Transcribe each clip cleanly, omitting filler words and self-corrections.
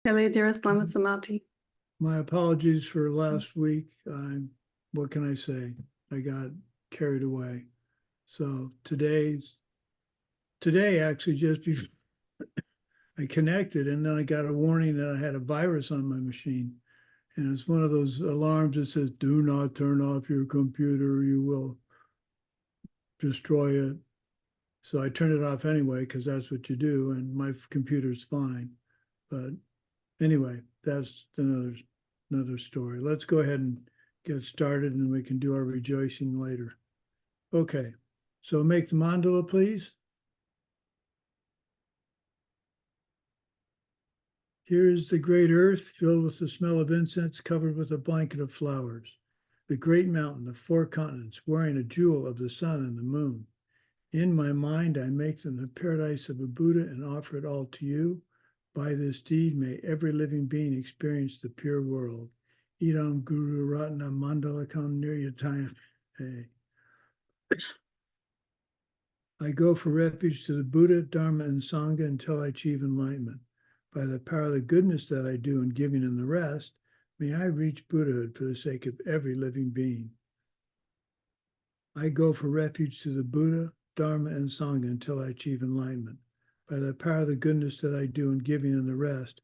Hello, dearest Lama Sumati. My apologies for last week. What can I say? I got carried away. So today actually just before I connected, and then I got a warning that I had a virus on my machine. And it's one of those alarms that says, do not turn off your computer, you will destroy it. So I turned it off anyway, because that's what you do, and my computer's fine. But anyway, that's another story. Let's go ahead and get started, and we can do our rejoicing later. Okay, so make the mandala, please. Here is the great earth filled with the smell of incense, covered with a blanket of flowers. The great mountain of 4 continents, wearing a jewel of the sun and the moon. In my mind, I make them the paradise of a Buddha and offer it all to you. By this deed, may every living being experience the pure world. Idam Guru Ratna Mandalakam Niryatayam. I go for refuge to the Buddha, Dharma, and Sangha until I achieve enlightenment. By the power of the goodness that I do in giving and the rest, may I reach Buddhahood for the sake of every living being. I go for refuge to the Buddha, Dharma, and Sangha until I achieve enlightenment. By the power of the goodness that I do in giving and the rest,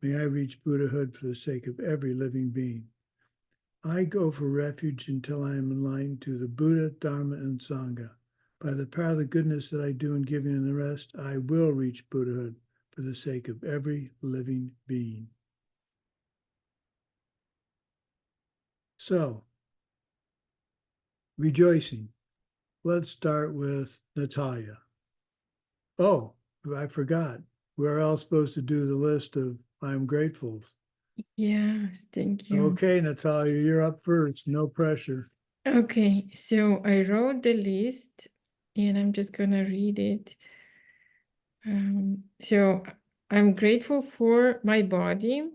may I reach Buddhahood for the sake of every living being. I go for refuge until I am enlightened to the Buddha, Dharma, and Sangha. By the power of the goodness that I do in giving and the rest, I will reach Buddhahood for the sake of every living being. So, rejoicing. Let's start with Natalia. Oh, I forgot. We're all supposed to do the list of I'm gratefuls. Yes, thank you. Okay, Natalia, you're up first. No pressure. Okay, so I wrote the list and I'm just gonna read it. So I'm grateful for my body,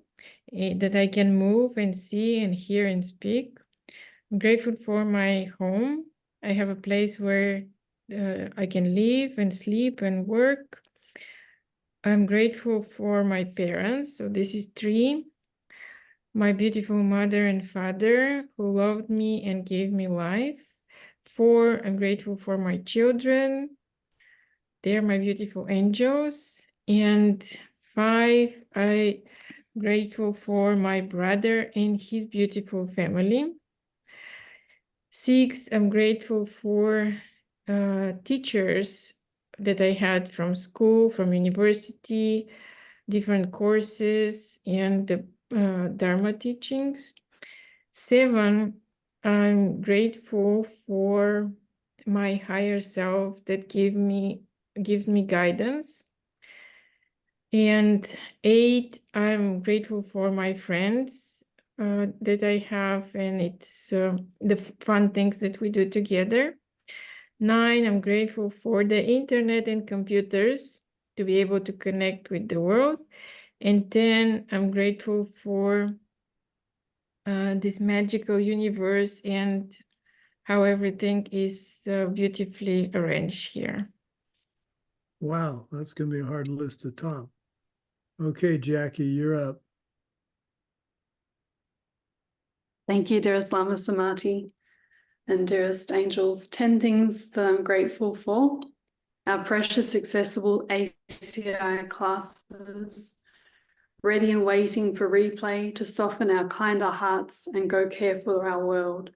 that I can move and see and hear and speak. I'm grateful for my home. I have a place where I can live and sleep and work. I'm grateful for my parents. So this is 3. My beautiful mother and father who loved me and gave me life. 4, I'm grateful for my children. They're my beautiful angels. And 5, I'm grateful for my brother and his beautiful family. 6, I'm grateful for teachers that I had from school, from university, different courses, and the Dharma teachings. 7, I'm grateful for my higher self that gives me guidance. And 8, I'm grateful for my friends that I have, and it's the fun things that we do together. 9, I'm grateful for the internet and computers to be able to connect with the world. And 10, I'm grateful for this magical universe and how everything is beautifully arranged here. Wow, that's going to be a hard list to top. Okay, Jackie, you're up. Thank you, dearest Lama Sumati and dearest angels. 10 things that I'm grateful for. Our precious, accessible ACI classes, ready and waiting for replay to soften our kinder hearts and go care for our world.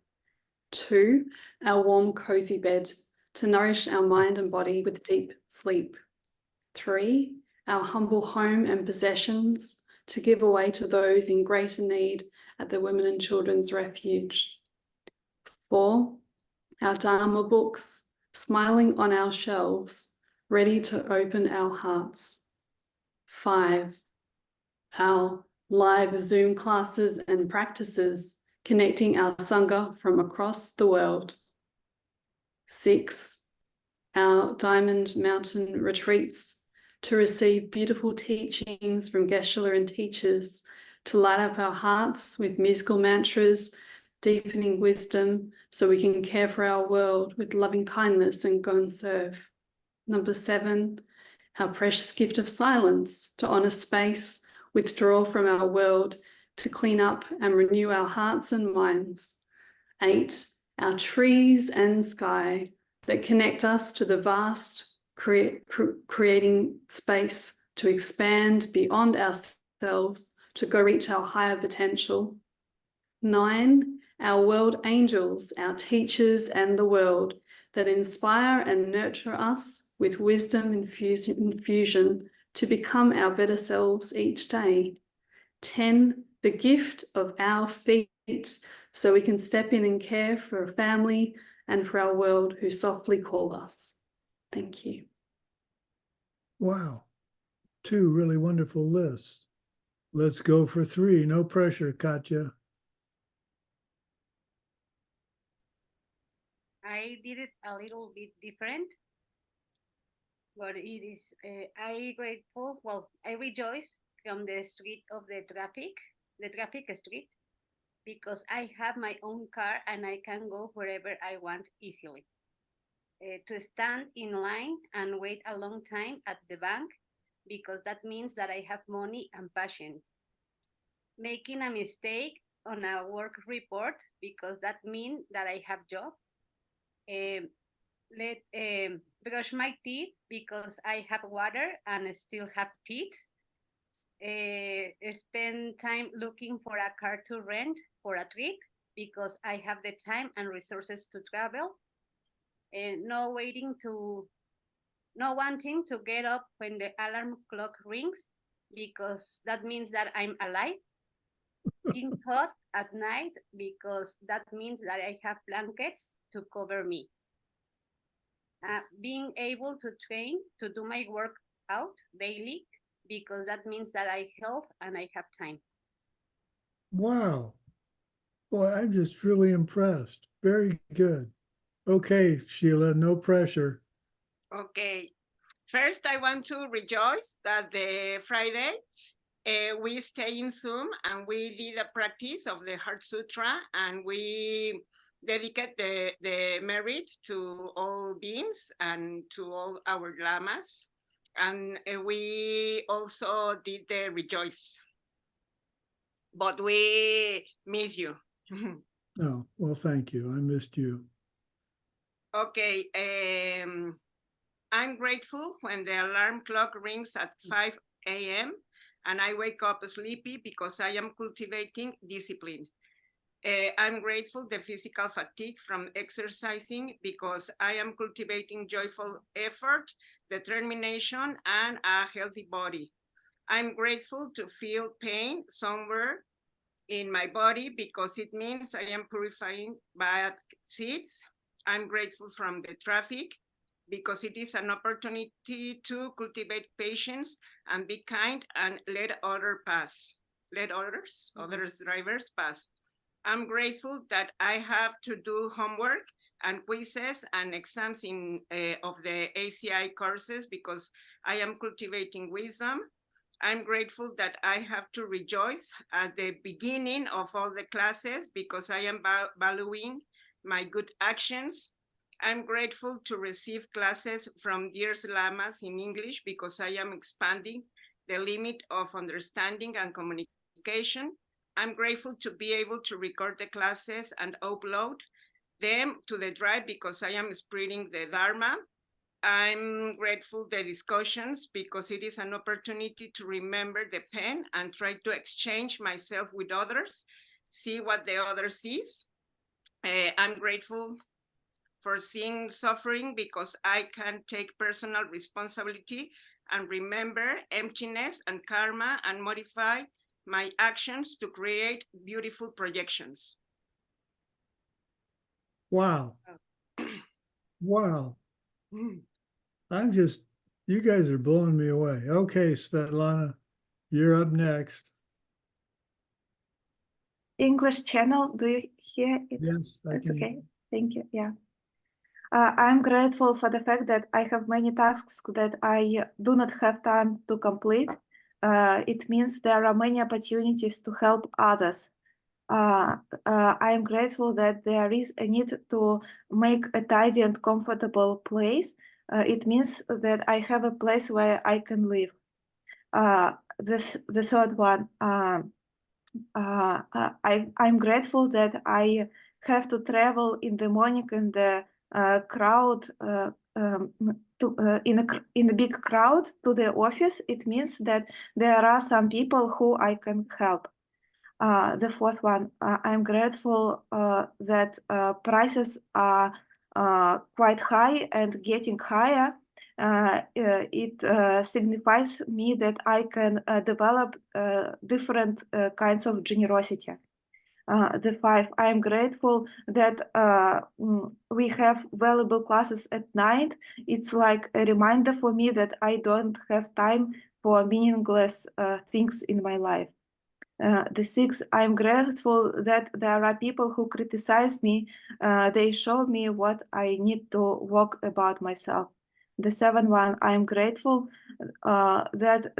2, our warm, cozy bed to nourish our mind and body with deep sleep. 3, our humble home and possessions to give away to those in greater need at the Women and Children's Refuge. 4, our Dharma books smiling on our shelves, ready to open our hearts. 5, our live Zoom classes and practices connecting our Sangha from across the world. 6, our Diamond Mountain retreats to receive beautiful teachings from Geshe and teachers to light up our hearts with musical mantras, deepening wisdom so we can care for our world with loving kindness and go and serve. Number 7, our precious gift of silence to honor space withdraw from our world to clean up and renew our hearts and minds. 8, our trees and sky that connect us to the vast, creating space to expand beyond ourselves to go reach our higher potential. 9, our world angels, our teachers and the world that inspire and nurture us with wisdom infusion to become our better selves each day. 10, the gift of our feet so we can step in and care for a family and for our world who softly call us. Thank you. Wow. 2 really wonderful lists. Let's go for 3. No pressure, Katja. I did it a little bit different, but it is, I grateful, well, I rejoice from the street of the traffic street, because I have my own car and I can go wherever I want easily. To stand in line and wait a long time at the bank, because that means that I have money and passion. Making a mistake on a work report, because that means that I have job. Brush my teeth because I have water and still have teeth. Spend time looking for a car to rent for a trip because I have the time and resources to travel. No wanting to get up when the alarm clock rings, because that means that I'm alive. Being hot at night, because that means that I have blankets to cover me. Being able to train to do my work out daily, because that means that I help and I have time. Wow. Boy, I'm just really impressed. Very good. Okay, Sheila, no pressure. Okay. First, I want to rejoice that the Friday we stay in Zoom and we did a practice of the Heart Sutra, and we dedicate the merit to all beings and to all our lamas. And we also did the rejoice. But we miss you. Oh, well, thank you. I missed you. Okay. I'm grateful when the alarm clock rings at 5 a.m. and I wake up sleepy because I am cultivating discipline. I'm grateful the physical fatigue from exercising because I am cultivating joyful effort, determination, and a healthy body. I'm grateful to feel pain somewhere in my body because it means I am purifying bad seeds. I'm grateful from the traffic because it is an opportunity to cultivate patience and be kind and let others pass. Let others drivers pass. I'm grateful that I have to do homework and quizzes and exams of the ACI courses because I am cultivating wisdom. I'm grateful that I have to rejoice at the beginning of all the classes because I am valuing my good actions. I'm grateful to receive classes from dear Lamas in English because I am expanding the limit of understanding and communication. I'm grateful to be able to record the classes and upload them to the drive because I am spreading the Dharma. I'm grateful the discussions because it is an opportunity to remember the pen and try to exchange myself with others, see what the other sees. I'm grateful for seeing suffering because I can take personal responsibility and remember emptiness and karma and modify my actions to create beautiful projections. Wow. Wow. You guys are blowing me away. Okay, Svetlana, you're up next. English channel, do you hear it? Yes, I It's can. okay. Thank you. Yeah. I'm grateful for the fact that I have many tasks that I do not have time to complete. It means there are many opportunities to help others. I am grateful that there is a need to make a tidy and comfortable place. It means that I have a place where I can live. the third one, I'm grateful that I have to travel in the morning in the crowd, in a big crowd to the office. It means that there are some people who I can help. The fourth one, I'm grateful that prices are quite high and getting higher. It signifies me that I can develop different kinds of generosity. The five, I'm grateful that we have valuable classes at night. It's like a reminder for me that I don't have time for meaningless things in my life. The six, I'm grateful that there are people who criticize me. They show me what I need to work about myself. The seven one, I'm grateful that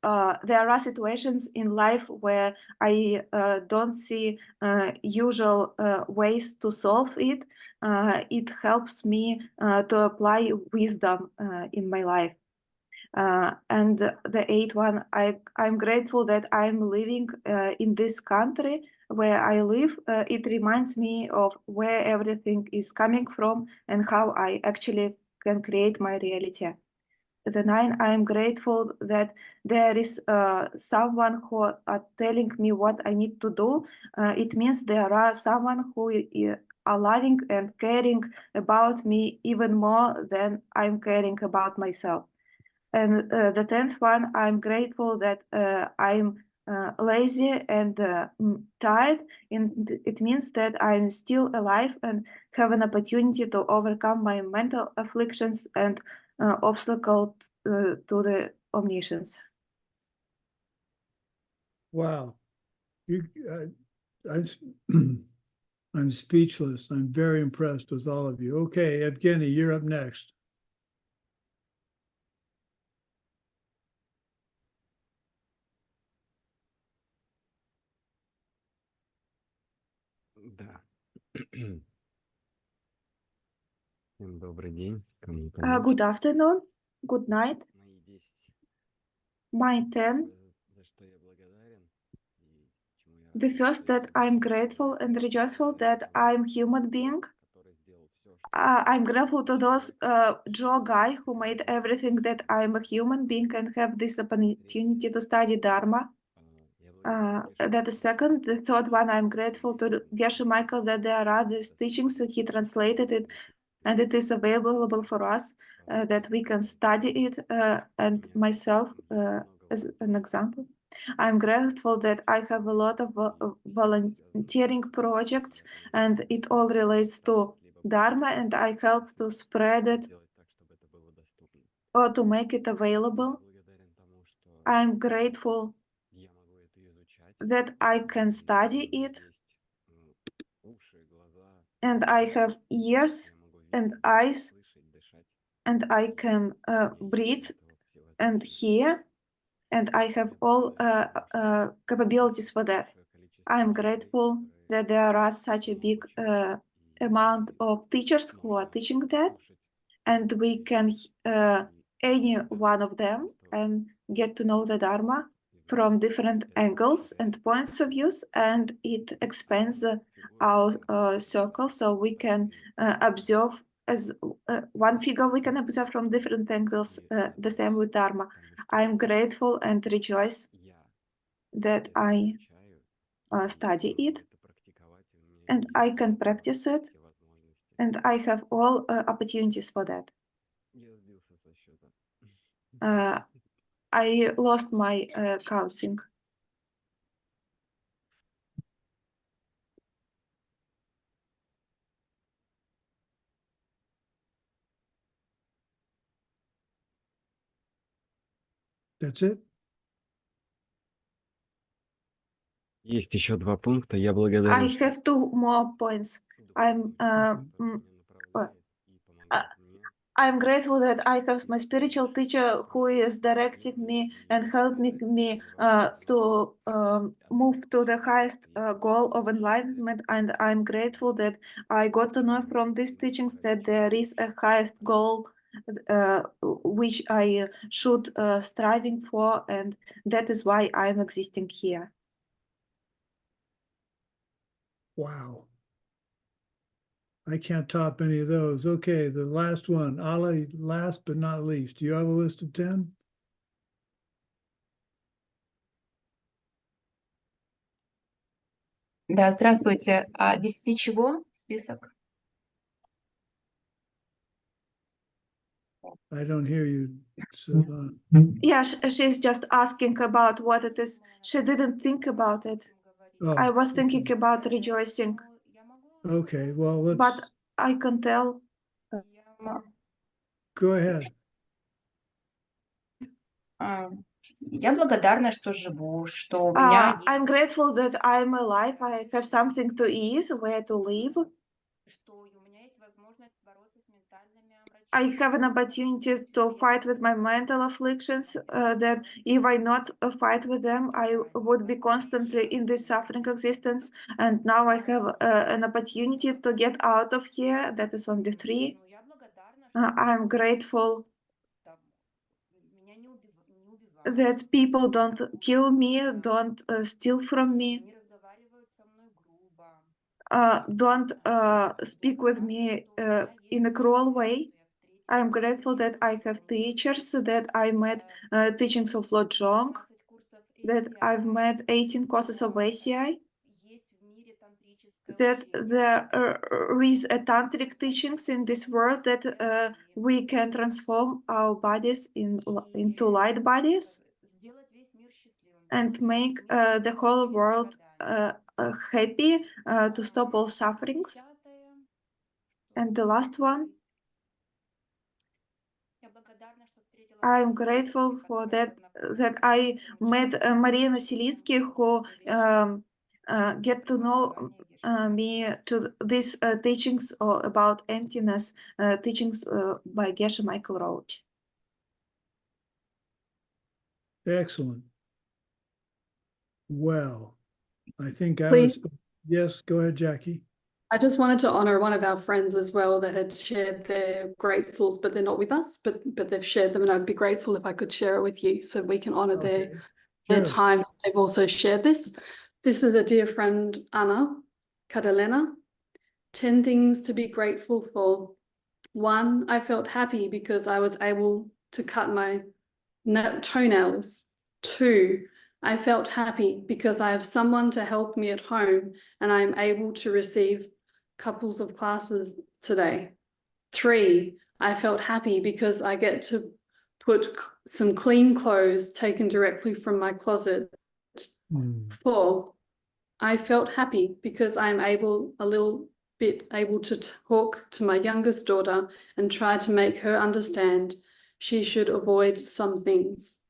there are situations in life where I don't see usual ways to solve it. It helps me to apply wisdom in my life. And the eighth one, I'm grateful that I'm living in this country where I live. It reminds me of where everything is coming from and how I actually can create my reality. The nine, I'm grateful that there is someone who are telling me what I need to do. It means there are someone who are loving and caring about me even more than I'm caring about myself. And the 10th one, I'm grateful that I'm lazy and tired. And it means that I'm still alive and have an opportunity to overcome my mental afflictions and obstacle to the omniscience. Wow. You, I'm speechless. I'm very impressed with all of you. Okay, Evgeny, you're up next. Да. Всем добрый день. Кому Good afternoon, good night. Мои 10, My 10, за что я благодарен и чему я the рад, first что я that I'm grateful and rejoiceful that I'm human being. который сделал все, что I'm grateful to those Joe guy who made everything that I'm a human being and have this opportunity to study Dharma. я благодарен That is second. The third one, I'm grateful to Geshe Michael that there are these teachings that he translated it and it is available for us, that we can study it, and myself as an example. I'm grateful that I have a lot of volunteering projects and it all relates to Dharma and I help to spread it сделать так, чтобы это было доступно. or to make it available. Благодарен тому, что I'm grateful я могу это изучать. that I can study it Есть уши, глаза, and I have ears я могу and видеть, eyes слышать, дышать. and I can breathe and hear and I have all capabilities for that. I'm grateful that there are such a big amount of teachers who are teaching that and we can any one of them and get to know the Dharma from different angles and points of views and it expands our circle so we can observe as one figure we can observe from different angles, the same with Dharma. I'm grateful and rejoice that I study it and I can practice it and I have all opportunities for that. I lost my counting. That's it? Есть еще 2 пункта. Я I благодарен, что have 2 more points. I'm grateful that I have my spiritual teacher who is directing me and helping me to move to the highest goal of enlightenment. And I'm grateful that I got to know from these teachings that there is a highest goal which I should striving for, and that is why I'm existing here. Wow. I can't top any of those. Okay, the last one, Ali, last but not least. Do you have a list of 10? Да, здравствуйте. А 10 чего список? I don't hear you. So, Yeah, she's just asking about what it is. She didn't think about it. I was thinking about rejoicing, okay, well, let's but I can tell. go ahead. Я благодарна, что живу, что у меня есть, I'm grateful that I'm alive. I have something to eat, where to live. что у меня есть возможность бороться с ментальными I омрачениями. have an opportunity to fight with my mental afflictions, that if I not fight with them, I would be constantly in this suffering existence. And now I have an opportunity to get out of here. That is only 3. Ну, я благодарна, что I'm grateful там меня не убивают. that people don't kill me, don't steal from me, Не разговаривают со мной грубо. don't speak with me in a cruel way. I'm grateful that I have teachers, that I met teachings of Lord Zhong, that I've met 18 courses of ACI, that there is a tantric teachings in this world that we can transform our bodies into light bodies and make the whole world happy, to stop all sufferings. And the last one, I'm grateful for that I met Marina Silitsky, who get to know me to these teachings about emptiness, teachings by Geshe Michael Roach. Excellent. Well, I think I Please. was, yes, go ahead, Jackie. I just wanted to honor one of our friends as well that had shared their gratefuls, but they're not with us, but they've shared them, and I'd be grateful if I could share it with you so we can honor Okay. their Sure. time. They've also shared this. This is a dear friend, Anna Kadalena. 10 things to be grateful for. 1, I felt happy because I was able to cut my toenails. 2, I felt happy because I have someone to help me at home and I am able to receive couples of classes today. 3, I felt happy because I get to put some clean clothes taken directly from my closet. 4, I felt happy because I'm able to talk to my youngest daughter and try to make her understand she should avoid some things.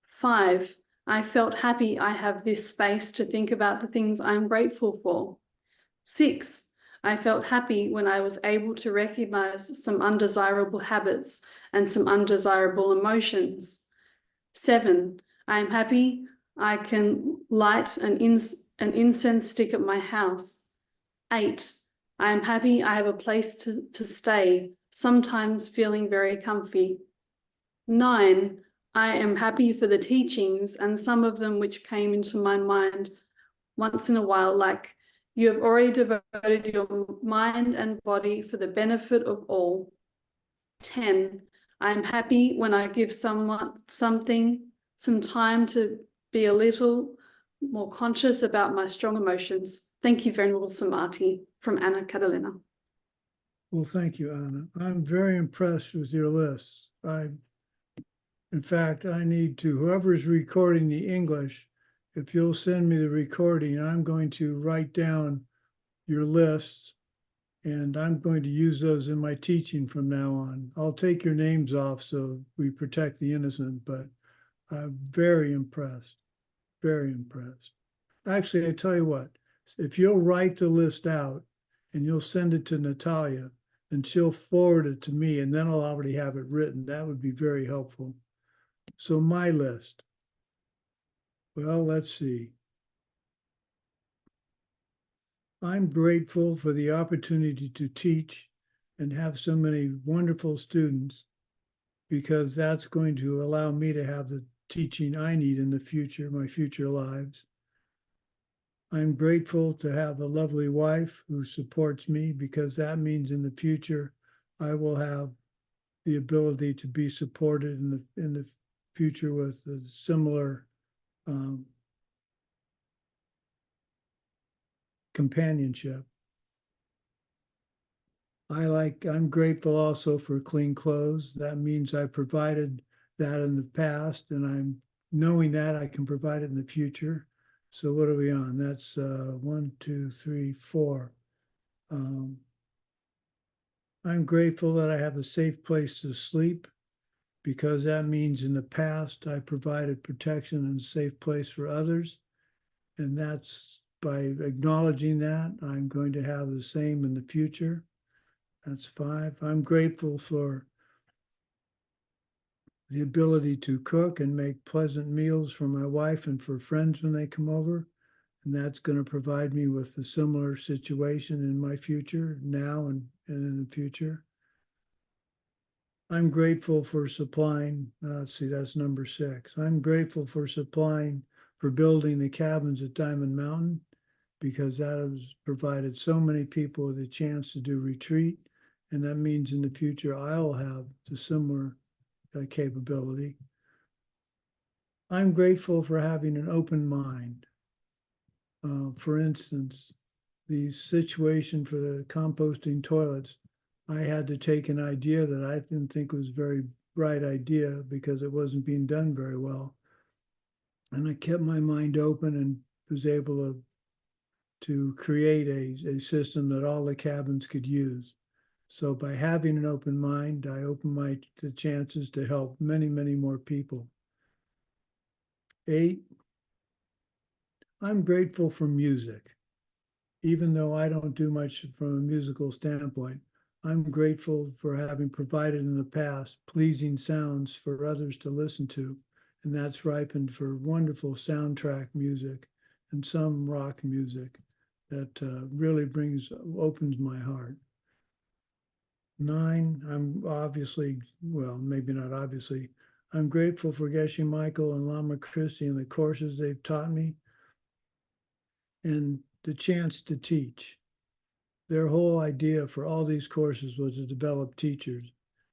5, I felt happy I have this space to think about the things I'm grateful for. 6, I felt happy when I was able to recognize some undesirable habits and some undesirable emotions. 7, I'm happy I can light an incense stick at my house. 8, I am happy I have a place to stay, sometimes feeling very comfy. 9, I am happy for the teachings and some of them which came into my mind once in a while, like, you have already devoted your mind and body for the benefit of all. 10, I am happy when I give someone some time to be a little more conscious about my strong emotions. Thank you, Venerable Sumati, from Anna Kadalena. Well, thank you, Anna. I'm very impressed with your list. In fact, I need to, whoever's recording the English, if you'll send me the recording, I'm going to write down your lists and I'm going to use those in my teaching from now on. I'll take your names off so we protect the innocent, but I'm very impressed, very impressed. Actually, I tell you what, if you'll write the list out and you'll send it to Natalia, and she'll forward it to me, and then I'll already have it written. That would be very helpful. So my list. Well, let's see. I'm grateful for the opportunity to teach and have so many wonderful students, because that's going to allow me to have the teaching I need in the future, my future lives. I'm grateful to have a lovely wife who supports me, because that means in the future I will have the ability to be supported in the future with a similar companionship. I'm grateful also for clean clothes. That means I provided that in the past, and I'm knowing that I can provide it in the future. So what are we on? That's 1, 2, 3, 4. I'm grateful that I have a safe place to sleep, because that means in the past I provided protection and a safe place for others. And that's by acknowledging that, I'm going to have the same in the future. That's 5. I'm grateful for the ability to cook and make pleasant meals for my wife and for friends when they come over. And that's going to provide me with a similar situation in my future, now and in the future. I'm grateful for supplying, let's see, that's number 6. I'm grateful for building the cabins at Diamond Mountain, because that has provided so many people with a chance to do retreat. And that means in the future, I'll have the similar capability. I'm grateful for having an open mind. For instance, the situation for the composting toilets, I had to take an idea that I didn't think was a very bright idea, because it wasn't being done very well. And I kept my mind open and was able to create a system that all the cabins could use. So by having an open mind, I open the chances to help many, many more people. 8, I'm grateful for music. Even though I don't do much from a musical standpoint, I'm grateful for having provided in the past pleasing sounds for others to listen to. And that's ripened for wonderful soundtrack music and some rock music that really opens my heart. 9, I'm obviously, well, maybe not obviously, I'm grateful for Geshe Michael and Lama Christie and the courses they've taught me, and the chance to teach. Their whole idea for all these courses was to develop teachers.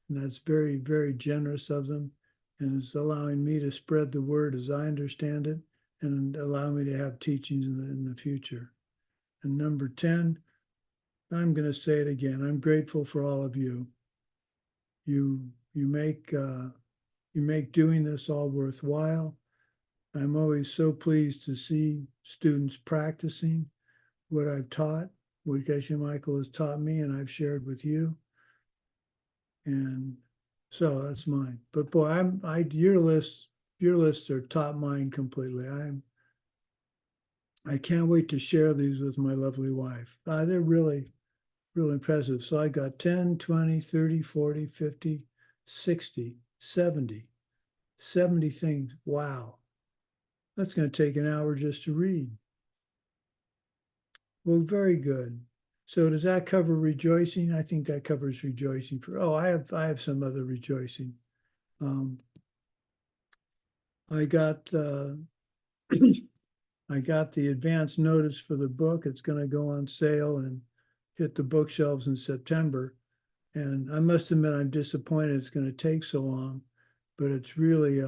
And that's very, very generous of them. And it's allowing me to spread the word as I understand it, and allow me to have teachings in the future. And number 10, I'm going to say it again. I'm grateful for all of you. You make doing this all worthwhile. I'm always so pleased to see students practicing what I've taught, what Geshe Michael has taught me, and I've shared with you. And so that's mine. But boy, your lists are top mine completely. I can't wait to share these with my lovely wife. They're really, really impressive. So I got 10, 20, 30, 40, 50, 60, 70 things. Wow. That's going to take an hour just to read. Well, very good. So does that cover rejoicing? I think that covers rejoicing. I have some other rejoicing. I got I got the advance notice for the book. It's going to go on sale and hit the bookshelves in September. And I must admit, I'm disappointed it's going to take so long, but it's really,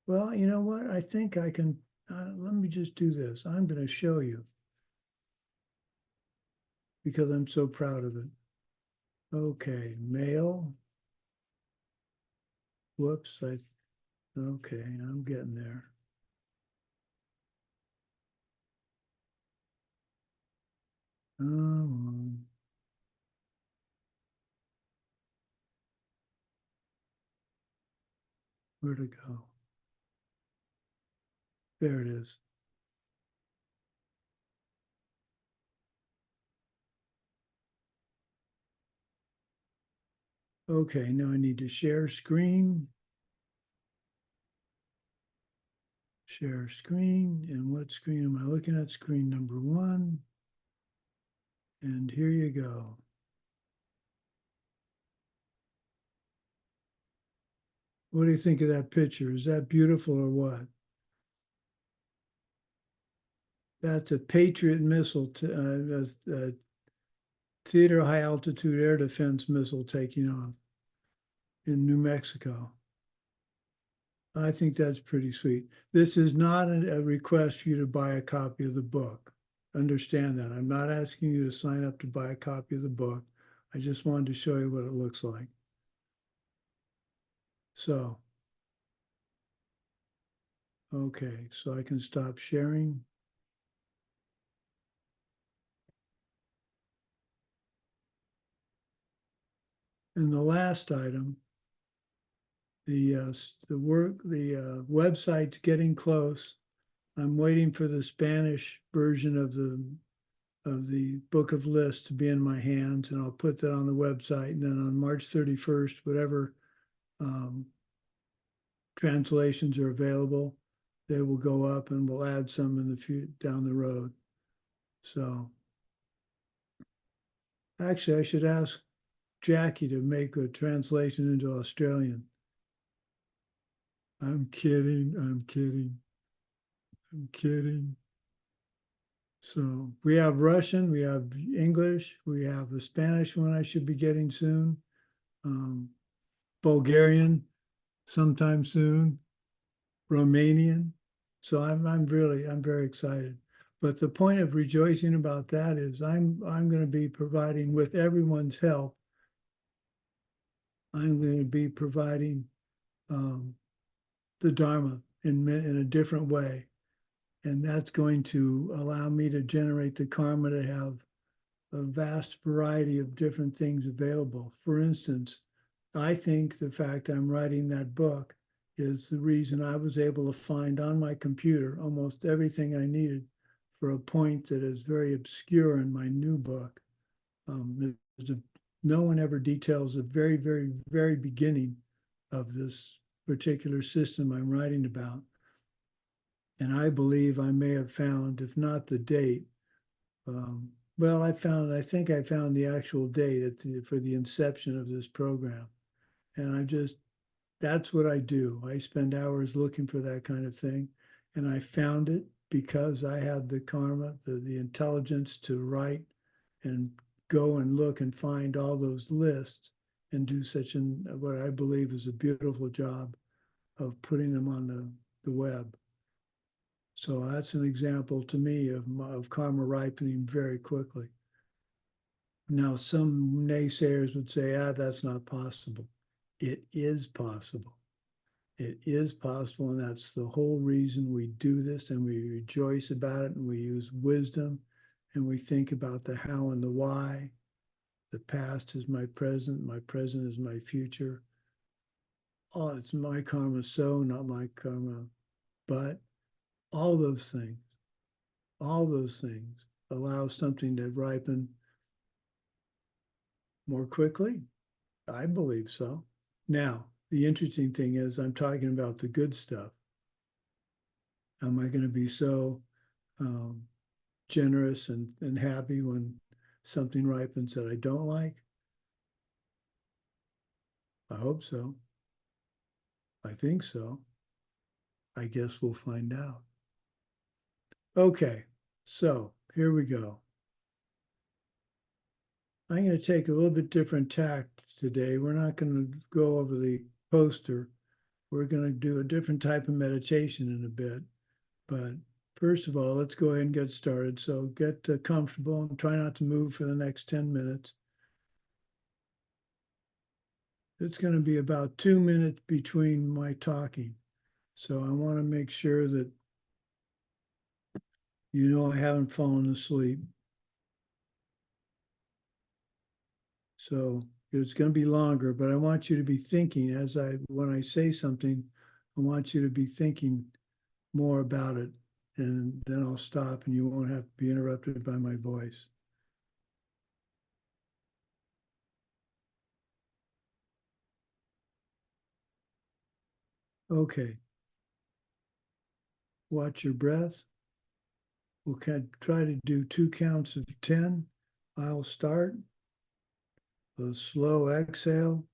well, you know what? I think I can, let me just do this. I'm going to show you, because I'm so proud of it. Okay, mail. Whoops, okay, I'm getting there. Where to go? There it is. Okay, now I need to share screen. Share screen. And what screen am I looking at? Screen number 1. And here you go. What do you think of that picture? Is that beautiful or what? That's a Patriot missile, a theater high altitude air defense missile taking off in New Mexico. I think that's pretty sweet. This is not a request for you to buy a copy of the book. Understand that. I'm not asking you to sign up to buy a copy of the book. I just wanted to show you what it looks like. So, okay, so I can stop sharing. And the last item, the website's getting close. I'm waiting for the Spanish version of the book of lists to be in my hands, and I'll put that on the website. And then on March 31st, whatever translations are available, they will go up, and we'll add some in the down the road. So actually, I should ask Jackie to make a translation into Australian. I'm kidding. I'm kidding. I'm kidding. So we have Russian, we have English, we have the Spanish one I should be getting soon, Bulgarian sometime soon, Romanian. So I'm very excited. But the point of rejoicing about that is I'm going to be providing, with everyone's help, I'm going to be providing the Dharma in a different way. And that's going to allow me to generate the karma to have a vast variety of different things available. For instance, I think the fact I'm writing that book is the reason I was able to find on my computer almost everything I needed for a point that is very obscure in my new book. No one ever details the very, very, very beginning of this particular system I'm writing about. And I believe I may have found, if not the date, well, I think I found the actual date for the inception of this program. And that's what I do. I spend hours looking for that kind of thing. And I found it because I had the karma, the intelligence to write and go and look and find all those lists and do what I believe is a beautiful job of putting them on the web. So that's an example to me of karma ripening very quickly. Now, some naysayers would say, that's not possible. It is possible. It is possible, and that's the whole reason we do this, and we rejoice about it, and we use wisdom, and we think about the how and the why. The past is my present is my future. Oh, it's my karma so, not my karma but. All those things allow something to ripen more quickly. I believe so. Now, the interesting thing is I'm talking about the good stuff. Am I going to be so generous and happy when something ripens that I don't like? I hope so. I think so. I guess we'll find out. Okay, so here we go. I'm going to take a little bit different tact today. We're not going to go over the poster. We're going to do a different type of meditation in a bit. But first of all, let's go ahead and get started. So get comfortable and try not to move for the next 10 minutes. It's going to be about 2 minutes between my talking. So I want to make sure that you know I haven't fallen asleep. So it's going to be longer, but I want you to be thinking when I say something, I want you to be thinking more about it, and then I'll stop and you won't have to be interrupted by my voice. Okay. Watch your breath. We'll try to do 2 counts of 10. I'll start. A slow exhale,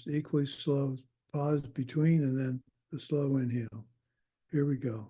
equally slow pause between and then a slow inhale. Here we go.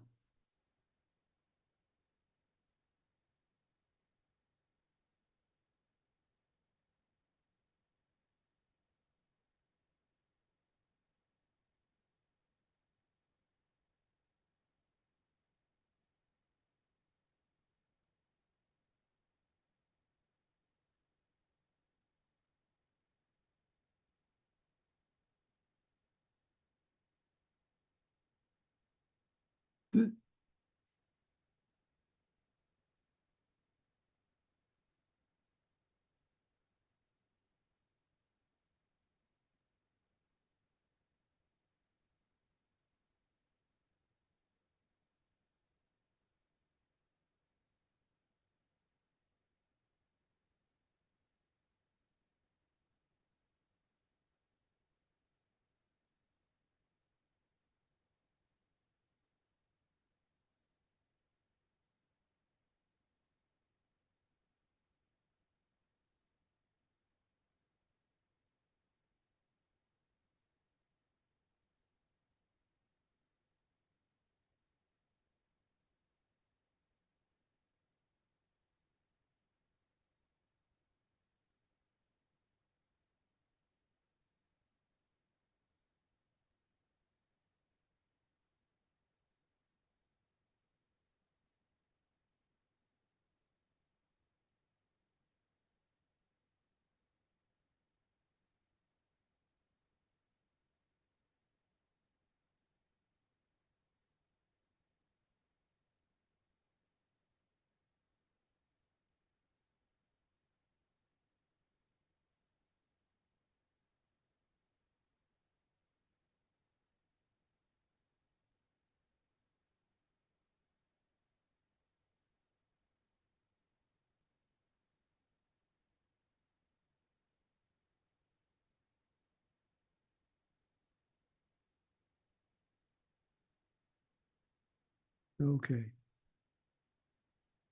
Okay.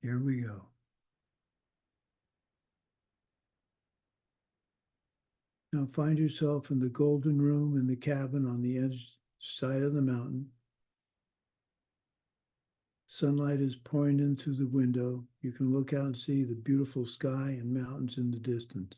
Here we go. Now find yourself in the golden room in the cabin on the edge side of the mountain. Sunlight is pouring in through the window. You can look out and see the beautiful sky and mountains in the distance.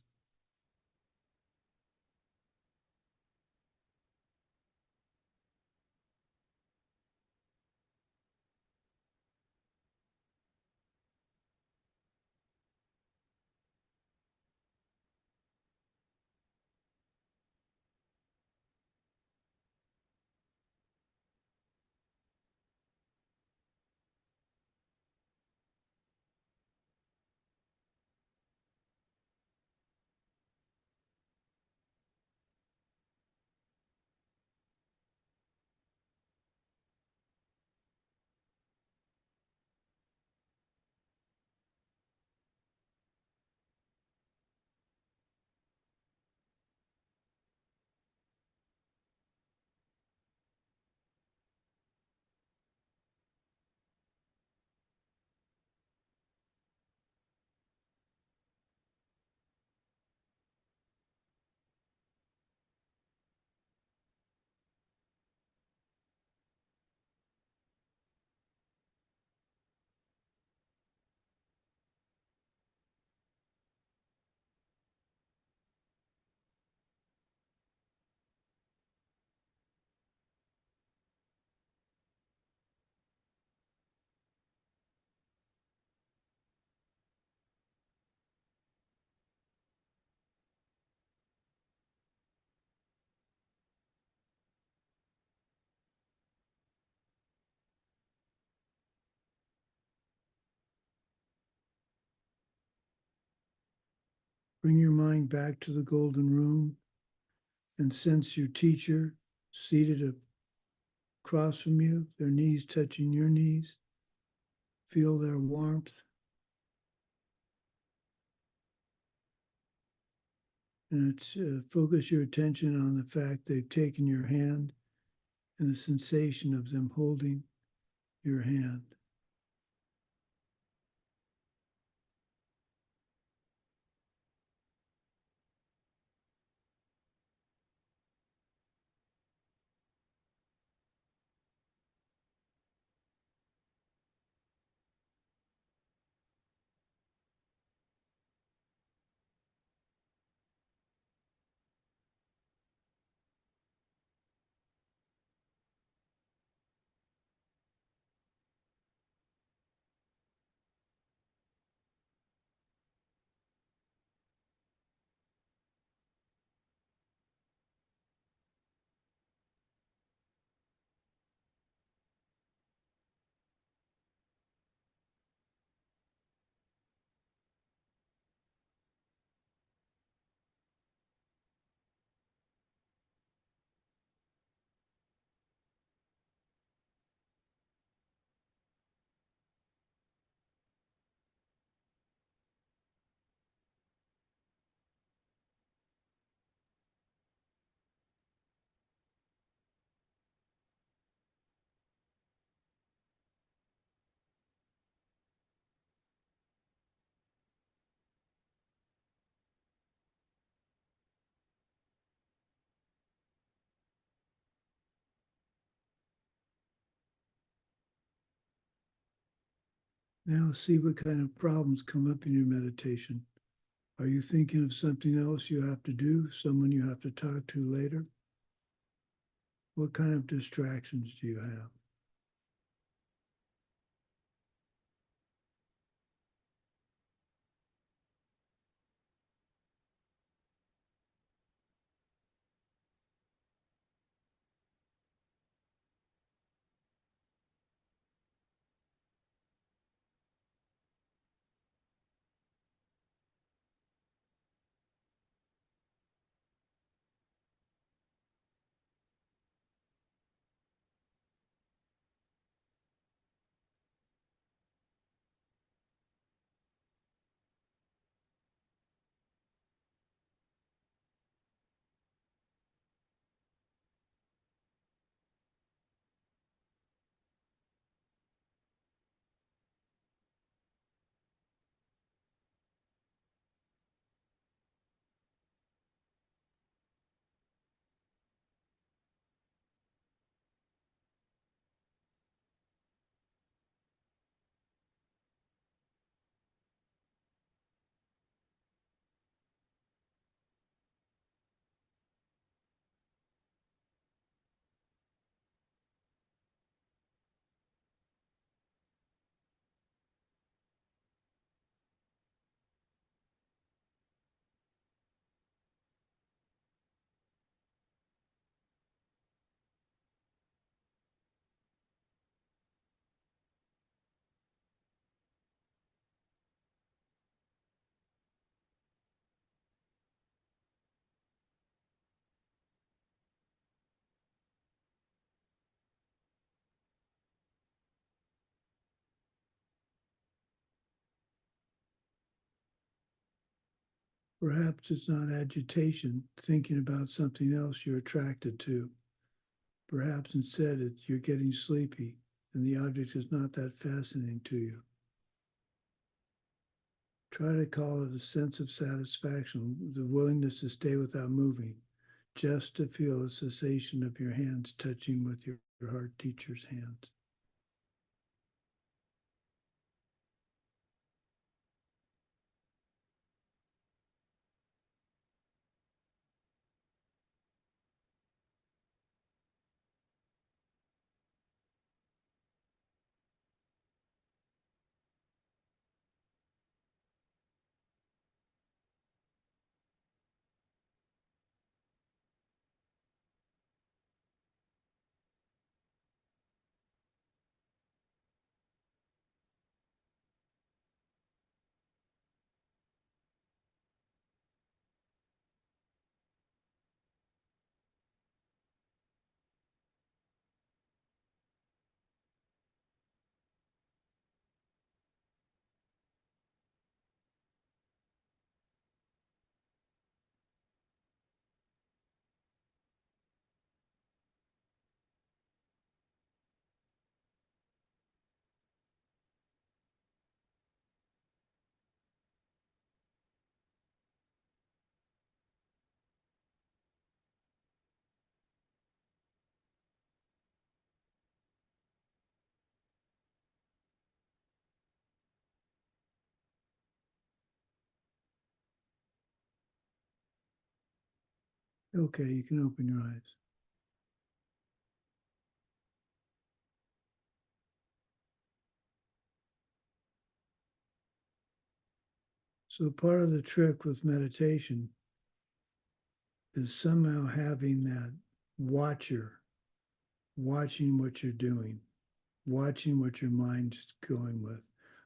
Bring your mind back to the golden room and sense your teacher seated across from you, their knees touching your knees. Feel their warmth. And focus your attention on the fact they've taken your hand and the sensation of them holding your hand. Now see what kind of problems come up in your meditation. Are you thinking of something else you have to do, someone you have to talk to later? What kind of distractions do you have? Perhaps it's not agitation, thinking about something else you're attracted to. Perhaps instead you're getting sleepy and the object is not that fascinating to you. Try to call it a sense of satisfaction, the willingness to stay without moving, just to feel a cessation of your hands touching with your heart teacher's hands. Okay, you can open your eyes. So part of the trick with meditation is somehow having that watcher, watching what you're doing, watching what your mind's going with.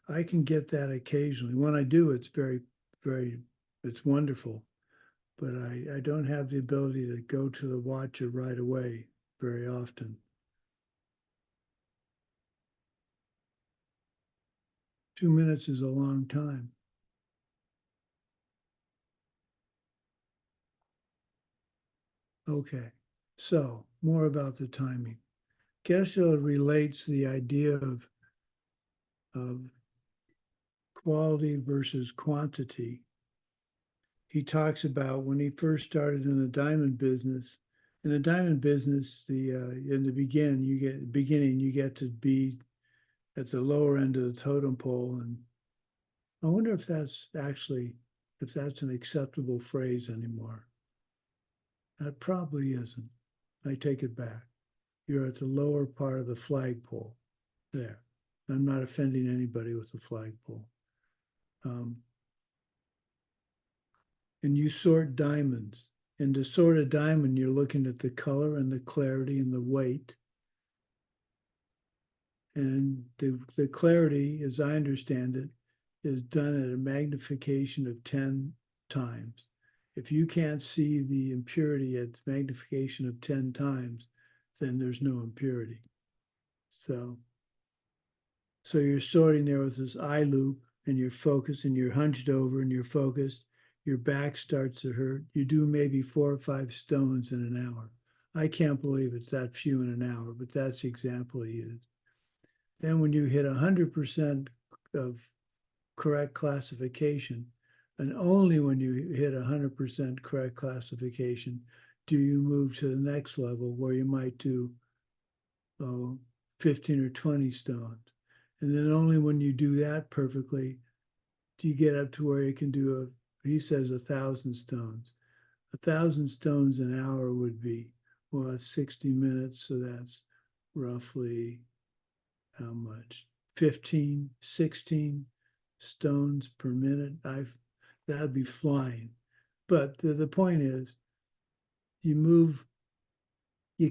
I can get that occasionally. When I do, it's it's wonderful. But I don't have the ability to go to the watcher right away very often. 2 minutes is a long time. Okay, so more about the timing. Geshe relates the idea of quality versus quantity. He talks about when he first started in the diamond business. In the diamond business, in the beginning, you get to be at the lower end of the totem pole. And I wonder if that's an acceptable phrase anymore. That probably isn't. I take it back. You're at the lower part of the flagpole there. I'm not offending anybody with the flagpole. And you sort diamonds. And to sort a diamond, you're looking at the color and the clarity and the weight. And the clarity, as I understand it, is done at a magnification of 10 times. If you can't see the impurity at magnification of 10 times, then there's no impurity. So you're sorting there with this eye loop, and you're focused, and you're hunched over, and you're focused. Your back starts to hurt. You do maybe 4 or 5 stones in an hour. I can't believe it's that few in an hour, but that's the example he used. Then when you hit 100% of correct classification, and only when you hit 100% correct classification, do you move to the next level where you might do 15 or 20 stones. And then only when you do that perfectly, do you get up to where you can do he says 1,000 stones. 1,000 stones an hour would be, well, it's 60 minutes. So that's roughly how much? 15, 16 stones per minute. That'd be flying. But the point is, you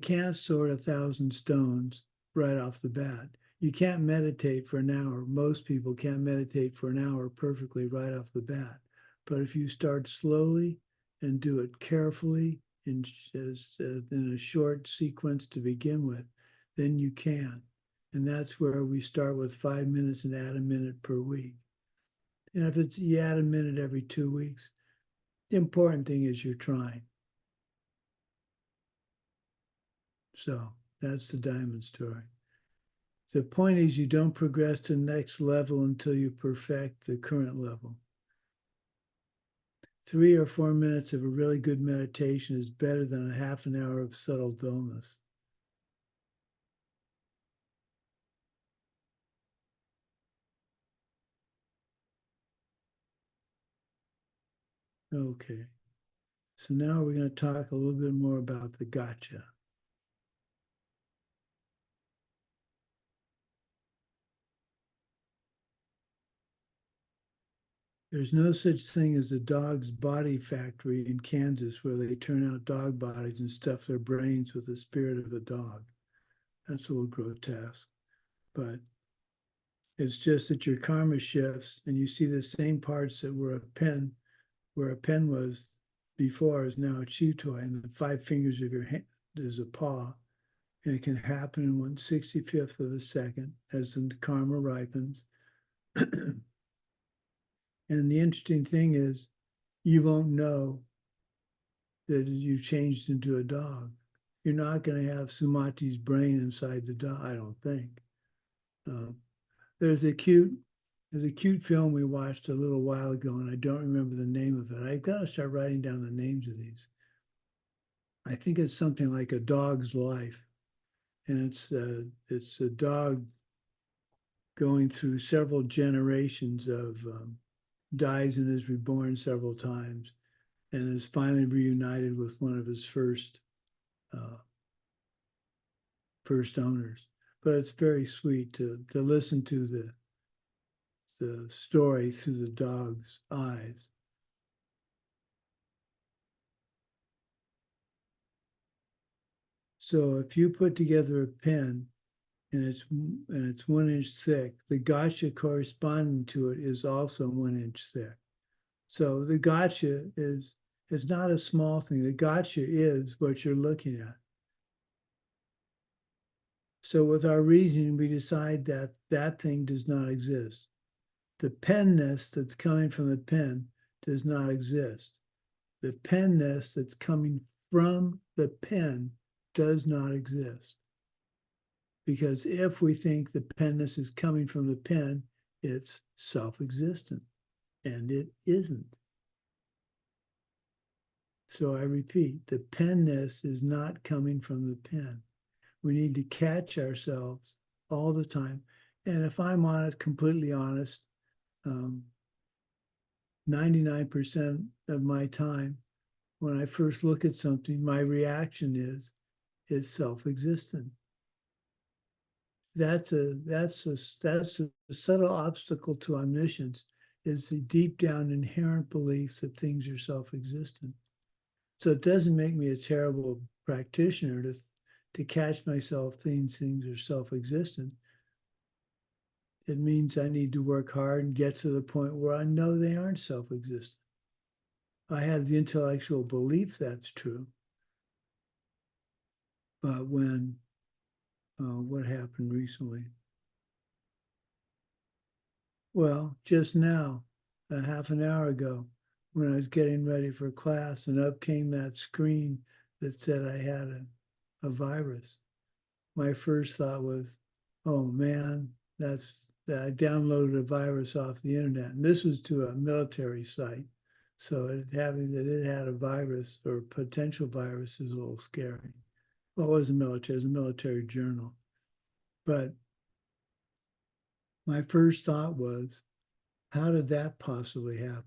can't sort 1,000 stones right off the bat. You can't meditate for an hour. Most people can't meditate for an hour perfectly right off the bat. But if you start slowly and do it carefully in a short sequence to begin with, then you can. And that's where we start with 5 minutes and add a minute per week. And if you add a minute every 2 weeks, the important thing is you're trying. So that's the diamond story. The point is you don't progress to the next level until you perfect the current level. 3 or 4 minutes of a really good meditation is better than a half an hour of subtle dullness. Okay, so now we're going to talk a little bit more about the gotcha. There's no such thing as a dog's body factory in Kansas where they turn out dog bodies and stuff their brains with the spirit of a dog. That's a little grotesque, but it's just that your karma shifts and you see the same parts that were a pen, where a pen was before is now a chew toy, and the 5 fingers of your hand is a paw. And it can happen in 1/65th of a second as the karma ripens. And the interesting thing is, you won't know that you've changed into a dog. You're not going to have Sumati's brain inside the dog, I don't think. There's a cute film we watched a little while ago, and I don't remember the name of it. I've got to start writing down the names of these. I think it's something like A Dog's Life. And it's a dog going through several generations of dies and is reborn several times, and is finally reunited with one of his first owners. But it's very sweet to listen to the story through the dog's eyes. So if you put together a pen and it's 1 inch thick, the gotcha corresponding to it is also 1 inch thick. So the gotcha is not a small thing. The gotcha is what you're looking at. So with our reasoning, we decide that that thing does not exist. The penness that's coming from the pen does not exist. The penness that's coming from the pen does not exist. Because if we think the penness is coming from the pen, it's self-existent, and it isn't. So I repeat, the penness is not coming from the pen. We need to catch ourselves all the time And if I'm honest, completely honest, 99% of my time, when I first look at something, my reaction is it's self-existent. That's a subtle obstacle to omniscience, is the deep down inherent belief that things are self-existent. So it doesn't make me a terrible practitioner to catch myself things are self-existent. It means I need to work hard and get to the point where I know they aren't self-existent. I have the intellectual belief that's true. But when, what happened recently? Well, just now, a half an hour ago, when I was getting ready for class, and up came that screen that said I had a virus. My first thought was, oh man, I downloaded a virus off the internet. And this was to a military site. So it had a virus or potential virus is a little scary. Well, it wasn't military, it was a military journal. But my first thought was, how did that possibly happen?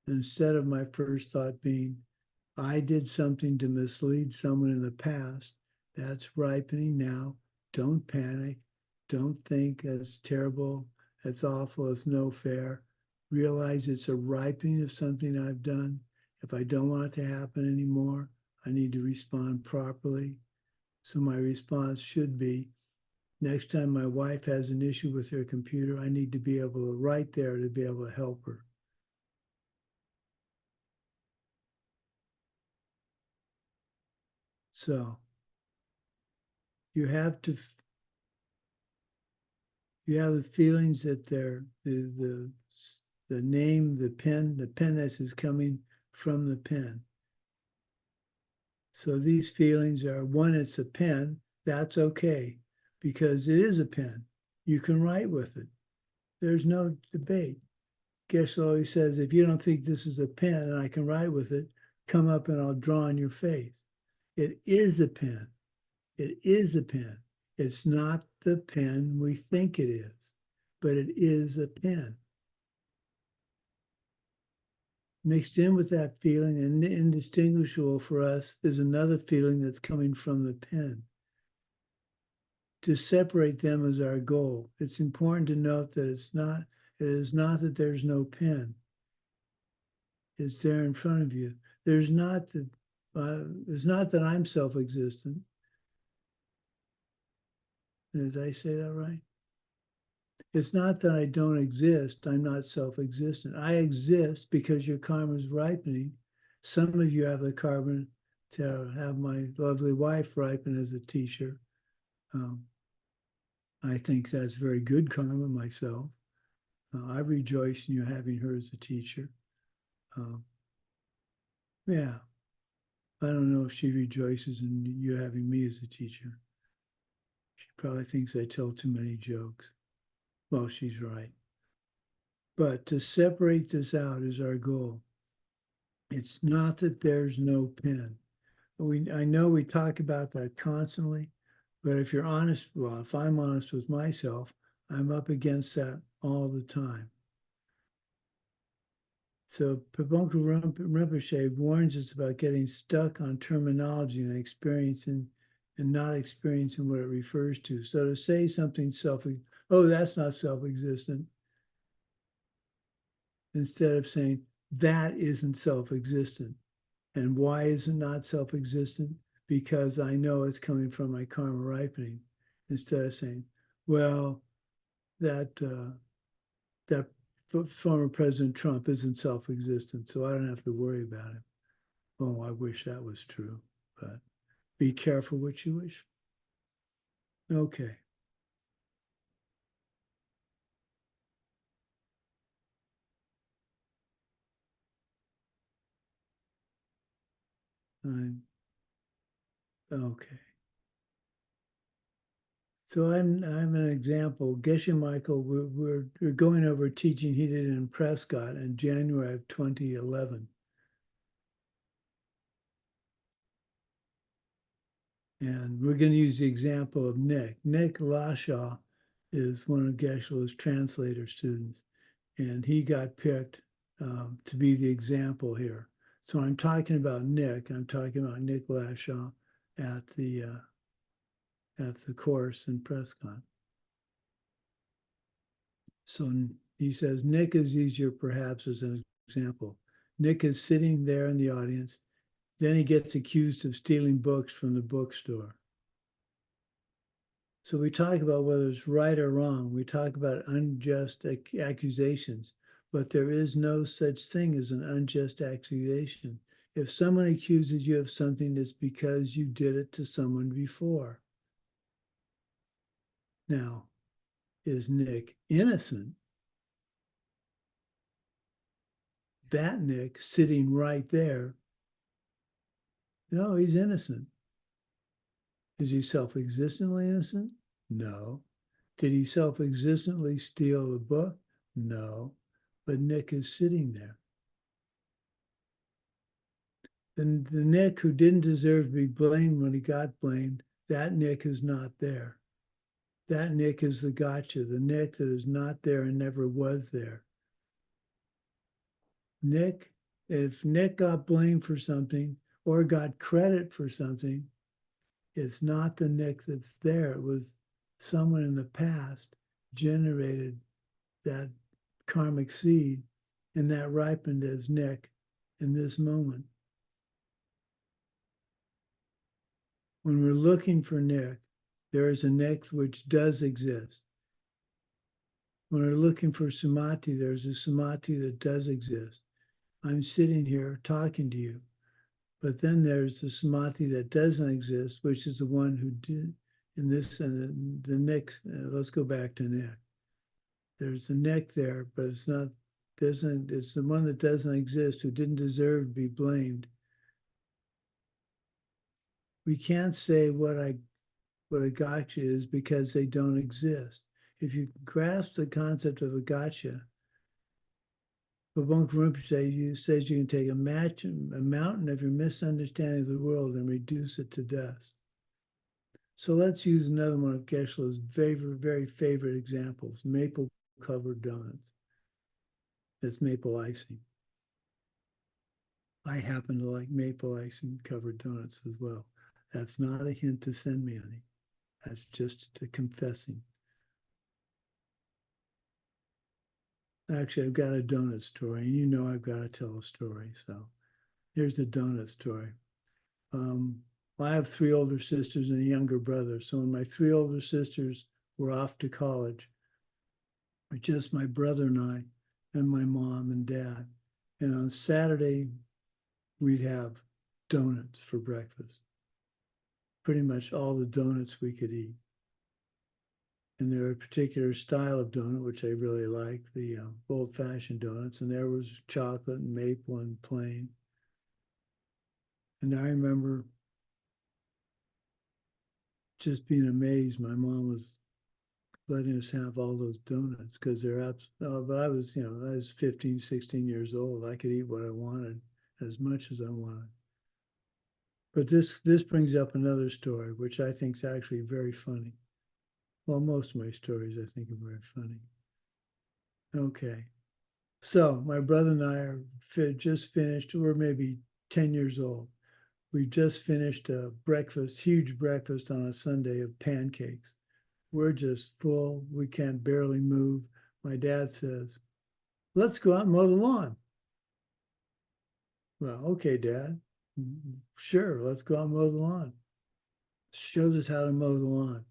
Instead of my first thought being, I did something to mislead someone in the past, that's ripening now. Don't panic. Don't think that's terrible, that's awful, it's no fair. Realize it's a ripening of something I've done. If I don't want it to happen anymore, I need to respond properly. So my response should be, next time my wife has an issue with her computer, I need to be able to right there to be able to help her. So you have the feelings that they're the name, the penness is coming from the pen. So these feelings are, one, it's a pen, that's okay, because it is a pen. You can write with it. There's no debate. Geshe always says, if you don't think this is a pen and I can write with it, come up and I'll draw on your face. It is a pen. It is a pen. It's not the pen we think it is, but it is a pen. Mixed in with that feeling and indistinguishable for us is another feeling that's coming from the pen. To separate them is our goal. It's important to note that it is not that there's no pen. It's there in front of you. It's not that I'm self-existent. Did I say that right? It's not that I don't exist, I'm not self-existent. I exist because your karma is ripening. Some of you have the karma to have my lovely wife ripen as a teacher. I think that's very good karma myself. I rejoice in you having her as a teacher. Yeah, I don't know if she rejoices in you having me as a teacher. She probably thinks I tell too many jokes. Well, she's right. But to separate this out is our goal. It's not that there's no pen. I know we talk about that constantly, but if you're honest, well, if I'm honest with myself, I'm up against that all the time. So Pabonka Rinpoche warns us about getting stuck on terminology and experiencing and not experiencing what it refers to. So to say something oh, that's not self-existent, instead of saying that isn't self-existent. And why is it not self-existent? Because I know it's coming from my karma ripening. Instead of saying, well, that former President Trump isn't self-existent, so I don't have to worry about it. Oh, I wish that was true, but be careful what you wish. Okay. Okay. So I'm an example. Geshe Michael, we're going over teaching he did in Prescott in January of 2011. And we're going to use the example of Nick. Nick Lashaw is one of Geshe's translator students, and he got picked to be the example here. So I'm talking about Nick. I'm talking about Nick Lashaw at the course in Prescott. So he says, Nick is easier perhaps as an example. Nick is sitting there in the audience. Then he gets accused of stealing books from the bookstore. So we talk about whether it's right or wrong. We talk about unjust accusations, but there is no such thing as an unjust accusation. If someone accuses you of something, it's because you did it to someone before. Now, is Nick innocent? That Nick sitting right there, no, he's innocent. Is he self-existently innocent? No. Did he self-existently steal the book? No. But Nick is sitting there. And the Nick who didn't deserve to be blamed when he got blamed, that Nick is not there. That Nick is the gotcha, the Nick that is not there and never was there. Nick, if Nick got blamed for something or got credit for something, it's not the Nick that's there. It was someone in the past generated that karmic seed, and that ripened as Nick in this moment. When we're looking for Nick, there is a Nick which does exist. When we're looking for Sumati, there's a Sumati that does exist. I'm sitting here talking to you. But then there's the Sumati that doesn't exist, which is the one who did in this, and the Nick, let's go back to Nick. There's the Nick there, but it's not, it's the one that doesn't exist, who didn't deserve to be blamed. We can't say what a gotcha is because they don't exist. If you grasp the concept of a gotcha, Babunk Rinpoche says you can take a mountain of your misunderstanding of the world and reduce it to dust. So let's use another one of Geshe's very favorite examples, maple-covered donuts. It's maple icing. I happen to like maple icing-covered donuts as well. That's not a hint to send me any. That's just a confessing. Actually, I've got a donut story, and you know I've got to tell a story. So here's the donut story. I have 3 older sisters and a younger brother. So when my 3 older sisters were off to college, it was just my brother and I and my mom and dad. And on Saturday, we'd have donuts for breakfast. Pretty much all the donuts we could eat. And there were a particular style of donut, which I really like, the old-fashioned donuts. And there was chocolate and maple and plain. And I remember just being amazed. My mom was letting us have all those donuts because they're but I was, I was 15, 16 years old. I could eat what I wanted as much as I wanted. But this brings up another story, which I think is actually very funny. Well, most of my stories I think are very funny. Okay. So my brother and I are just finished, we're maybe 10 years old. We just finished a breakfast, huge breakfast on a Sunday of pancakes. We're just full. We can't barely move. My dad says, let's go out and mow the lawn. Well, okay, Dad. Sure, let's go out and mow the lawn. Shows us how to mow the lawn.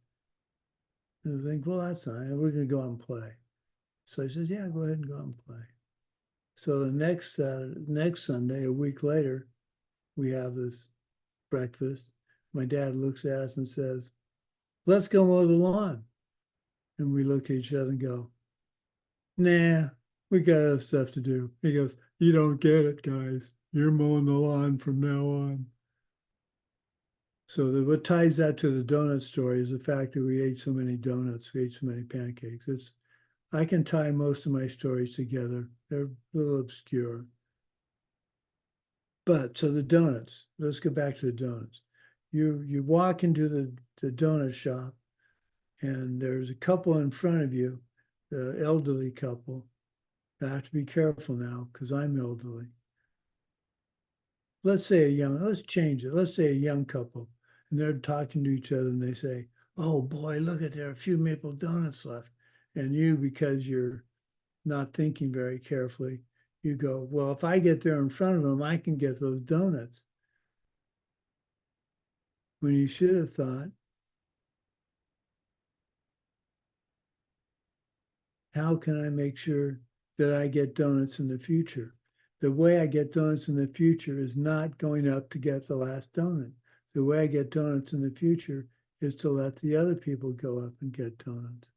And I think, well, that's fine. We're going to go out and play. So I said, yeah, go ahead and go out and play. So the next Sunday, a week later, we have this breakfast. My dad looks at us and says, let's go mow the lawn. And we look at each other and go, nah, we got other stuff to do. He goes, you don't get it, guys. You're mowing the lawn from now on. So what ties that to the donut story is the fact that we ate so many donuts, we ate so many pancakes. I can tie most of my stories together. They're a little obscure. But so the donuts, let's go back to the donuts. You walk into the donut shop and there's a couple in front of you, the elderly couple. I have to be careful now because I'm elderly. Let's change it. Let's say a young couple, and they're talking to each other and they say, oh boy, look at there are a few maple donuts left. And you, because you're not thinking very carefully, you go, well, if I get there in front of them, I can get those donuts. When you should have thought, how can I make sure that I get donuts in the future? The way I get donuts in the future is not going up to get the last donut. The way I get donuts in the future is to let the other people go up and get donuts.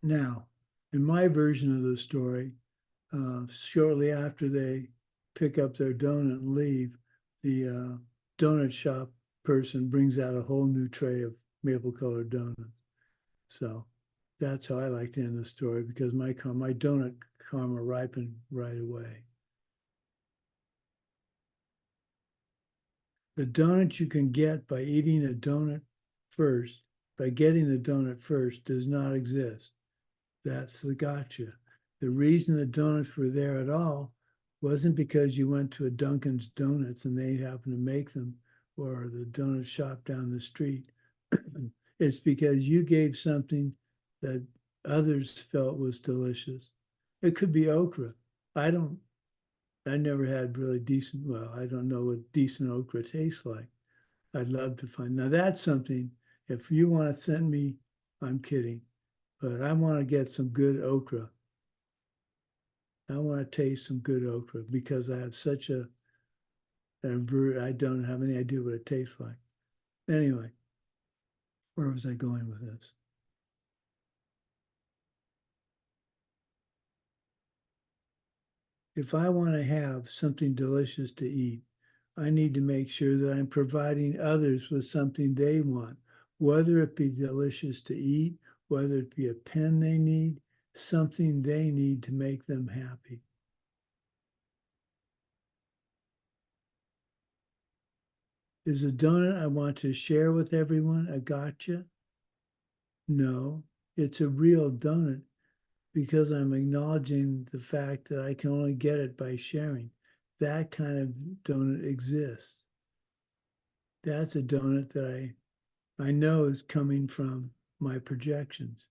Now, in my version of the story, shortly after they pick up their donut and leave, the donut shop person brings out a whole new tray of maple colored donuts. So that's how I like to end the story, because my donut karma ripened right away. The donut you can get by eating a donut first, by getting the donut first, does not exist. That's the gotcha. The reason the donuts were there at all wasn't because you went to a Dunkin's Donuts and they happened to make them, or the donut shop down the street. It's because you gave something that others felt was delicious. It could be okra. I never had really decent, well, I don't know what decent okra tastes like. I'd love to find. Now that's something, if you want to send me, I'm kidding, but I want to get some good okra. I want to taste some good okra because I have such I don't have any idea what it tastes like. Anyway, where was I going with this? If I want to have something delicious to eat, I need to make sure that I'm providing others with something they want, whether it be delicious to eat, whether it be a pen they need, something they need to make them happy. Is a donut I want to share with everyone a gotcha? No, it's a real donut because I'm acknowledging the fact that I can only get it by sharing. That kind of donut exists. That's a donut that I know is coming from my projections.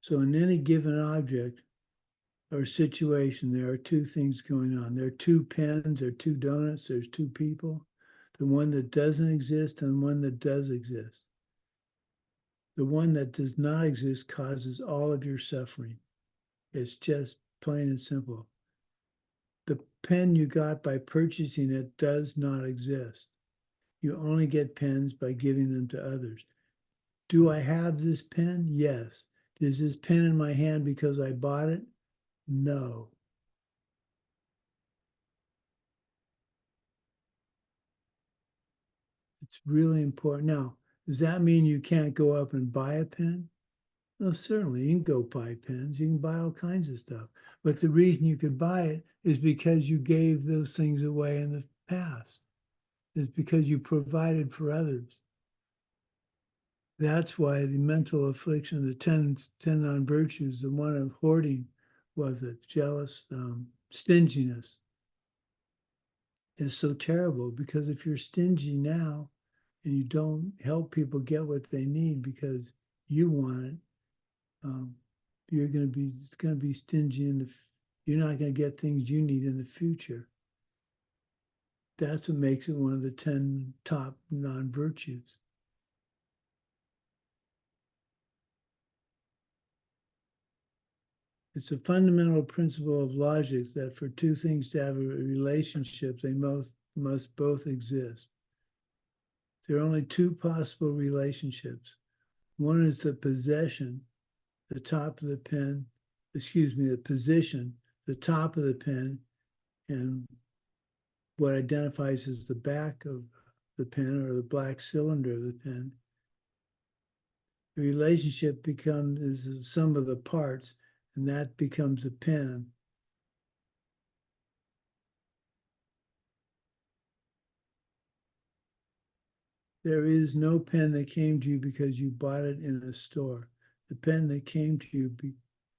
So in any given object or situation, there are two things going on. There are two pens, there are two donuts, there's two people, the one that doesn't exist and one that does exist. The one that does not exist causes all of your suffering. It's just plain and simple. The pen you got by purchasing it does not exist. You only get pens by giving them to others. Do I have this pen? Yes. Is this pen in my hand because I bought it? No. It's really important. Now, does that mean you can't go up and buy a pen? No, certainly you can go buy pens. You can buy all kinds of stuff. But the reason you could buy it is because you gave those things away in the past. It's because you provided for others. That's why the mental affliction, the 10 non-virtues, the one of hoarding was it, stinginess, is so terrible, because if you're stingy now and you don't help people get what they need because you want it, it's going to be stingy you're not going to get things you need in the future. That's what makes it one of the 10 top non-virtues. It's a fundamental principle of logic that for two things to have a relationship, they must both exist. There are only two possible relationships. One is the possession, the top of the pen, the position, the top of the pen, and what identifies as the back of the pen, or the black cylinder of the pen. The relationship is the sum of the parts, and that becomes a pen. There is no pen that came to you because you bought it in a store. The pen that came to you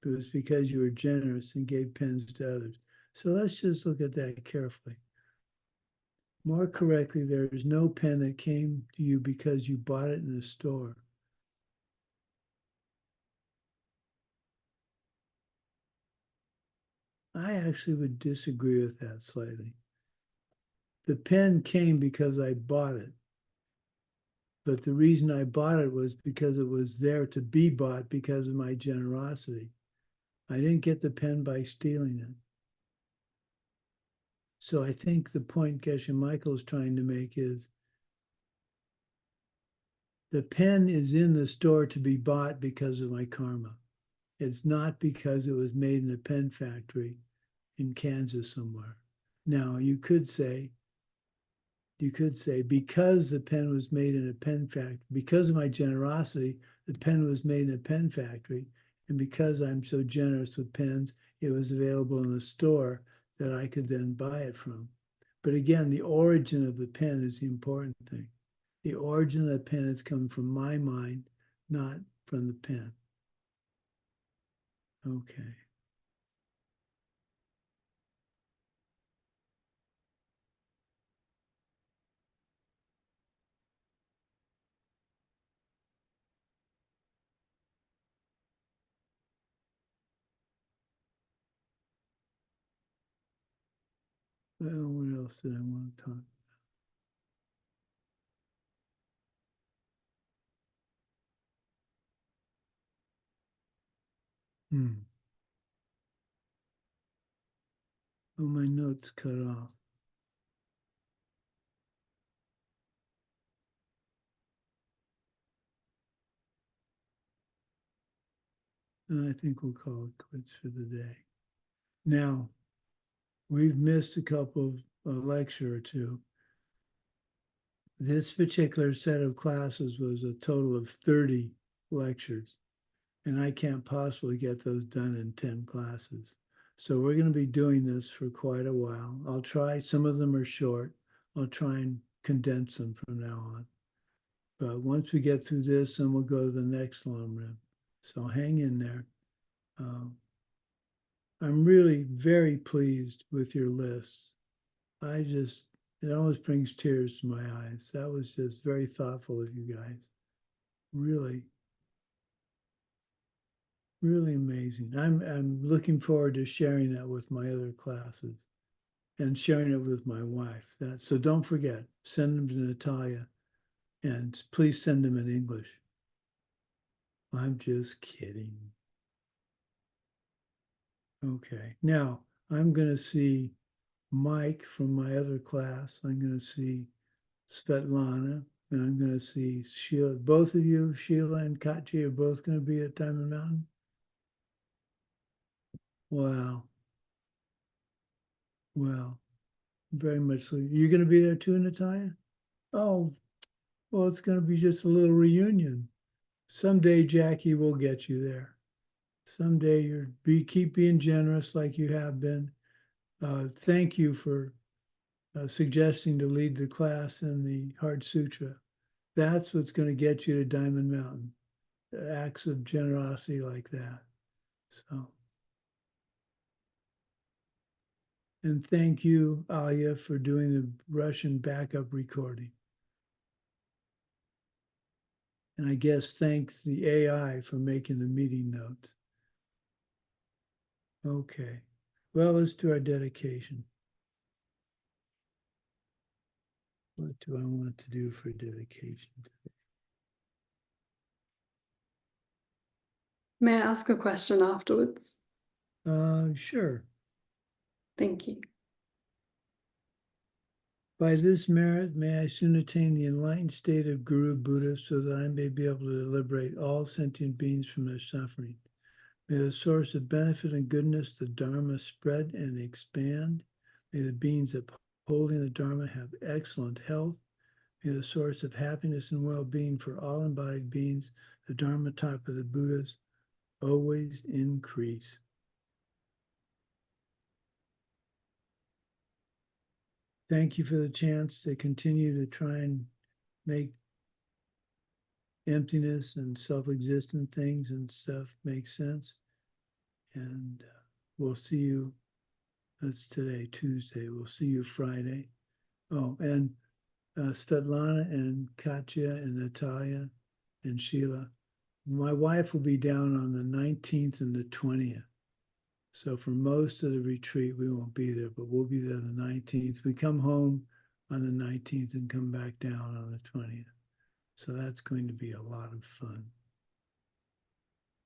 was because you were generous and gave pens to others. So let's just look at that carefully. More correctly, there is no pen that came to you because you bought it in a store. I actually would disagree with that slightly. The pen came because I bought it. But the reason I bought it was because it was there to be bought because of my generosity. I didn't get the pen by stealing it. So I think the point Geshe Michael is trying to make is the pen is in the store to be bought because of my karma. It's not because it was made in a pen factory in Kansas somewhere. Now, you could say, because the pen was made in a pen factory, because of my generosity, the pen was made in a pen factory. And because I'm so generous with pens, it was available in a store that I could then buy it from. But again, the origin of the pen is the important thing. The origin of the pen is coming from my mind, not from the pen. Okay. Well, what else did I want to talk about? Oh, my notes cut off. And I think we'll call it quits for the day. Now, we've missed a couple of a lecture or two. This particular set of classes was a total of 30 lectures, and I can't possibly get those done in 10 classes. So we're going to be doing this for quite a while. I'll try, some of them are short. I'll try and condense them from now on. But once we get through this, then we'll go to the next long run. So hang in there. I'm really very pleased with your lists. It almost brings tears to my eyes. That was just very thoughtful of you guys. Really, really amazing. I'm looking forward to sharing that with my other classes and sharing it with my wife. So don't forget, send them to Natalia, and please send them in English. I'm just kidding. Okay, now I'm going to see Mike from my other class. I'm going to see Svetlana, and I'm going to see Sheila. Both of you, Sheila and Katya, are both going to be at Diamond Mountain? Wow. Well, very much so. You're going to be there too, Natalia? Oh, well, it's going to be just a little reunion. Someday, Jackie will get you there. Someday, keep being generous like you have been. Thank you for suggesting to lead the class in the Heart Sutra. That's what's going to get you to Diamond Mountain. Acts of generosity like that. So, and thank you, Alia, for doing the Russian backup recording. And I guess thanks the AI for making the meeting notes. Okay, well, let's do our dedication. What do I want to do for dedication today? May I ask a question afterwards? Sure. Thank you. By this merit, may I soon attain the enlightened state of Guru Buddha so that I may be able to liberate all sentient beings from their suffering. May the source of benefit and goodness, the Dharma, spread and expand. May the beings upholding the Dharma have excellent health. May the source of happiness and well-being for all embodied beings, the Dharma type of the Buddhas, always increase. Thank you for the chance to continue to try and make emptiness and self-existent things and stuff makes sense. And we'll see you, that's today, Tuesday. We'll see you Friday. Oh, and Svetlana and Katya and Natalia and Sheila. My wife will be down on the 19th and the 20th. So for most of the retreat, we won't be there, but we'll be there the 19th. We come home on the 19th and come back down on the 20th. So that's going to be a lot of fun.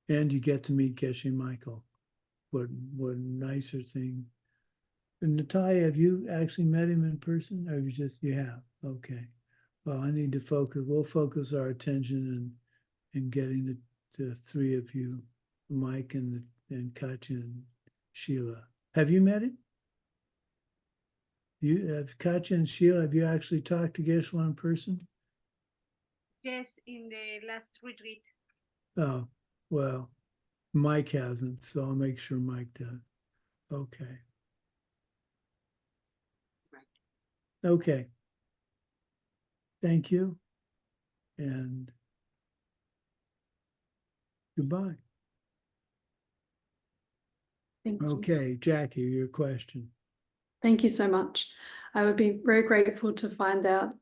And you get to meet Geshe Michael. What nicer thing. And Natalia, have you actually met him in person? Or you have? Okay. Well, I need to focus. We'll focus our attention in getting the three of you, Mike and Katya and Sheila. Have you met him? You have Katya and Sheila, have you actually talked to Geshe in person? Yes, in the last retreat. Oh, well, Mike hasn't, so I'll make sure Mike does. Okay. Okay. Thank you. And goodbye. Thank you. Okay, Jackie, your question. Thank you so much. I would be very grateful to find out